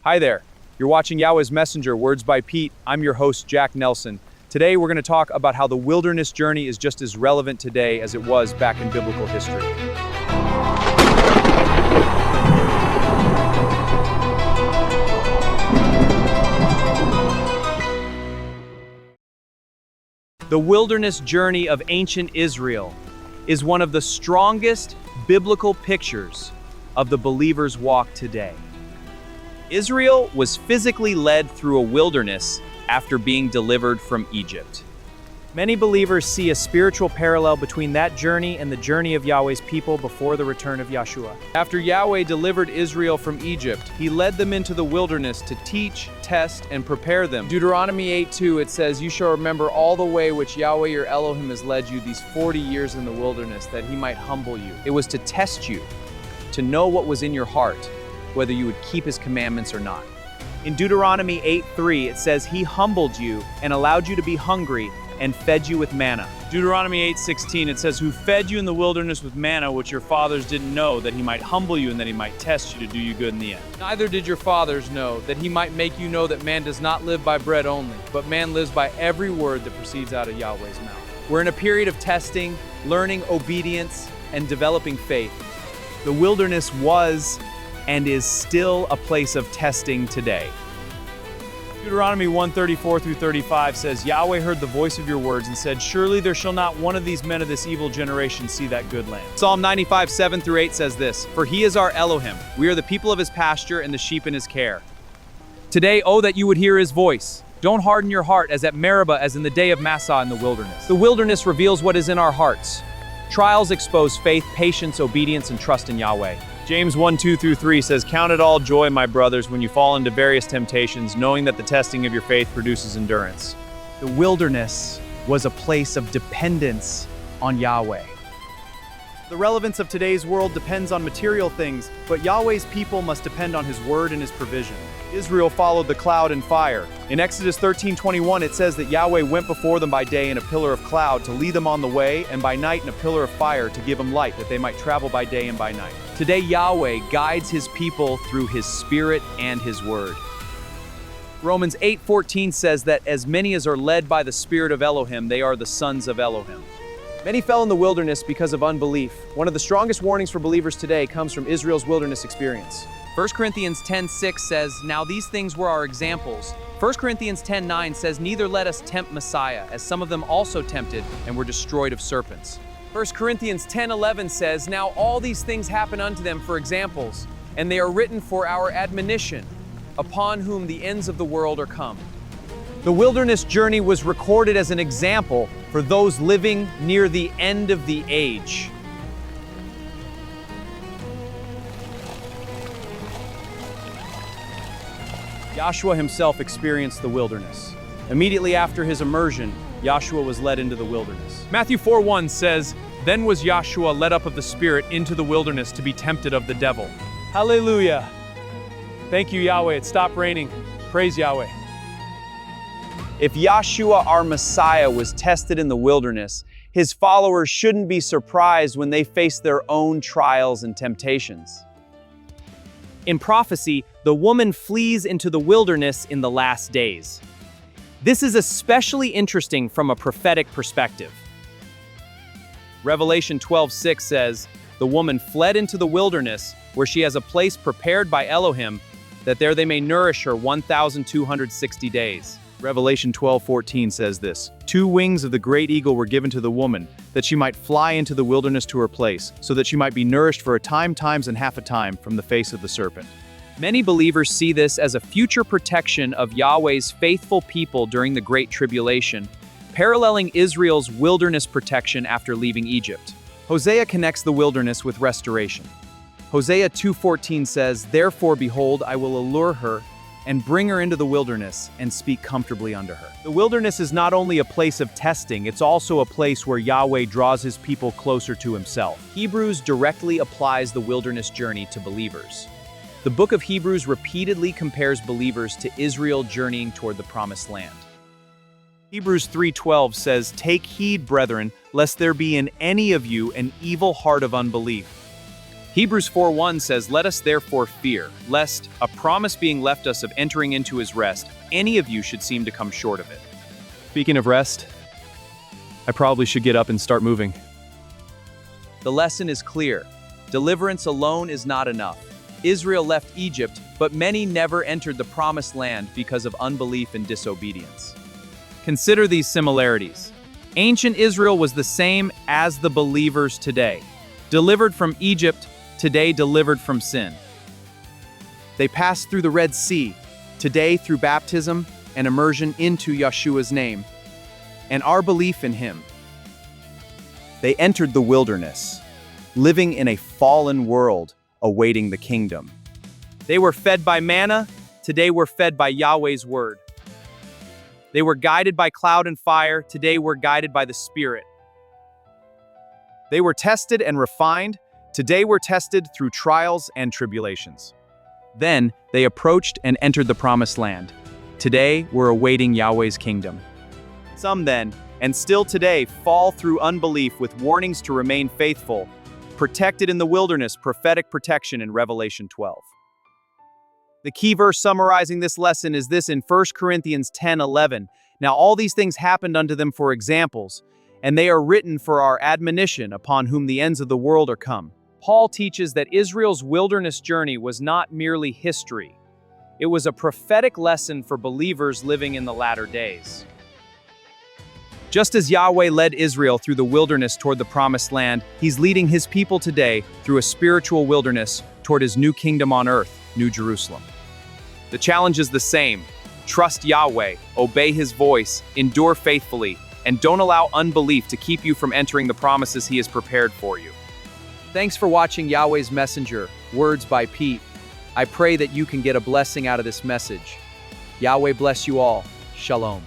Hi there. You're watching Yahweh's Messenger, Words by Pete. I'm your host, Jack Nelson. Today, we're going to talk about how the wilderness journey is just as relevant today as it was back in biblical history. The wilderness journey of ancient Israel is one of the strongest biblical pictures of the believer's walk today. Israel was physically led through a wilderness after being delivered from Egypt. Many believers see a spiritual parallel between that journey and the journey of Yahweh's people before the return of Yahshua. After Yahweh delivered Israel from Egypt, he led them into the wilderness to teach, test, and prepare them. Deuteronomy 8:2, it says, "You shall remember all the way which Yahweh your Elohim has led you these 40 years in the wilderness, that he might humble you." It was to test you, to know what was in your heart, whether you would keep his commandments or not. In Deuteronomy 8:3, it says, "He humbled you and allowed you to be hungry and fed you with manna." Deuteronomy 8:16, it says, "Who fed you in the wilderness with manna, which your fathers didn't know, that he might humble you and that he might test you to do you good in the end." Neither did your fathers know, that he might make you know that man does not live by bread only, but man lives by every word that proceeds out of Yahweh's mouth. We're in a period of testing, learning obedience, and developing faith. The wilderness was and is still a place of testing today. Deuteronomy 1:34-35 says, "Yahweh heard the voice of your words and said, Surely there shall not one of these men of this evil generation see that good land." Psalm 95:7-8 says this, "For he is our Elohim, we are the people of his pasture and the sheep in his care." Today, oh, that you would hear his voice. Don't harden your heart as at Meribah, as in the day of Massah in the wilderness. The wilderness reveals what is in our hearts. Trials expose faith, patience, obedience, and trust in Yahweh. James 1:2-3 says, "Count it all joy, my brothers, when you fall into various temptations, knowing that the testing of your faith produces endurance." The wilderness was a place of dependence on Yahweh. The relevance of today's world depends on material things, but Yahweh's people must depend on his word and his provision. Israel followed the cloud and fire. In Exodus 13:21, it says that Yahweh went before them by day in a pillar of cloud to lead them on the way, and by night in a pillar of fire to give them light, that they might travel by day and by night. Today, Yahweh guides his people through his spirit and his word. Romans 8:14 says that as many as are led by the spirit of Elohim, they are the sons of Elohim. Many fell in the wilderness because of unbelief. One of the strongest warnings for believers today comes from Israel's wilderness experience. 1 Corinthians 10:6 says, "Now these things were our examples." 1 Corinthians 10:9 says, "Neither let us tempt Messiah, as some of them also tempted and were destroyed of serpents." 1 Corinthians 10:11 says, "Now all these things happen unto them for examples, and they are written for our admonition, upon whom the ends of the world are come." The wilderness journey was recorded as an example for those living near the end of the age. Yahshua himself experienced the wilderness. Immediately after his immersion, Yahshua was led into the wilderness. Matthew 4:1 says, "Then was Yahshua led up of the Spirit into the wilderness to be tempted of the devil." Hallelujah. Thank you, Yahweh. It stopped raining. Praise Yahweh. If Yahshua, our Messiah, was tested in the wilderness, his followers shouldn't be surprised when they face their own trials and temptations. In prophecy, the woman flees into the wilderness in the last days. This is especially interesting from a prophetic perspective. Revelation 12:6 says, "The woman fled into the wilderness, where she has a place prepared by Elohim, that there they may nourish her 1,260 days." Revelation 12:14 says this, "Two wings of the great eagle were given to the woman, that she might fly into the wilderness to her place, so that she might be nourished for a time, times, and half a time from the face of the serpent." Many believers see this as a future protection of Yahweh's faithful people during the Great Tribulation, paralleling Israel's wilderness protection after leaving Egypt. Hosea connects the wilderness with restoration. Hosea 2:14 says, "Therefore, behold, I will allure her and bring her into the wilderness and speak comfortably unto her." The wilderness is not only a place of testing, it's also a place where Yahweh draws his people closer to himself. Hebrews directly applies the wilderness journey to believers. The book of Hebrews repeatedly compares believers to Israel journeying toward the promised land. Hebrews 3:12 says, "Take heed, brethren, lest there be in any of you an evil heart of unbelief, Hebrews 4:1 says, "Let us therefore fear, lest, a promise being left us of entering into his rest, any of you should seem to come short of it." Speaking of rest, I probably should get up and start moving. The lesson is clear. Deliverance alone is not enough. Israel left Egypt, but many never entered the promised land because of unbelief and disobedience. Consider these similarities. Ancient Israel was the same as the believers today. Delivered from Egypt, today delivered from sin. They passed through the Red Sea, today through baptism and immersion into Yeshua's name, and our belief in him. They entered the wilderness, living in a fallen world, awaiting the kingdom. They were fed by manna, today we're fed by Yahweh's word. They were guided by cloud and fire, today we're guided by the Spirit. They were tested and refined, today we're tested through trials and tribulations. Then they approached and entered the promised land. Today we're awaiting Yahweh's kingdom. Some then, and still today, fall through unbelief with warnings to remain faithful, protected in the wilderness, prophetic protection in Revelation 12. The key verse summarizing this lesson is this in 1 Corinthians 10:11. Now all these things happened unto them for examples, and they are written for our admonition, upon whom the ends of the world are come. Paul teaches that Israel's wilderness journey was not merely history. It was a prophetic lesson for believers living in the latter days. Just as Yahweh led Israel through the wilderness toward the promised land, he's leading his people today through a spiritual wilderness toward his new kingdom on earth, New Jerusalem. The challenge is the same. Trust Yahweh, obey his voice, endure faithfully, and don't allow unbelief to keep you from entering the promises he has prepared for you. Thanks for watching Yahweh's Messenger, Words by Pete. I pray that you can get a blessing out of this message. Yahweh bless you all. Shalom.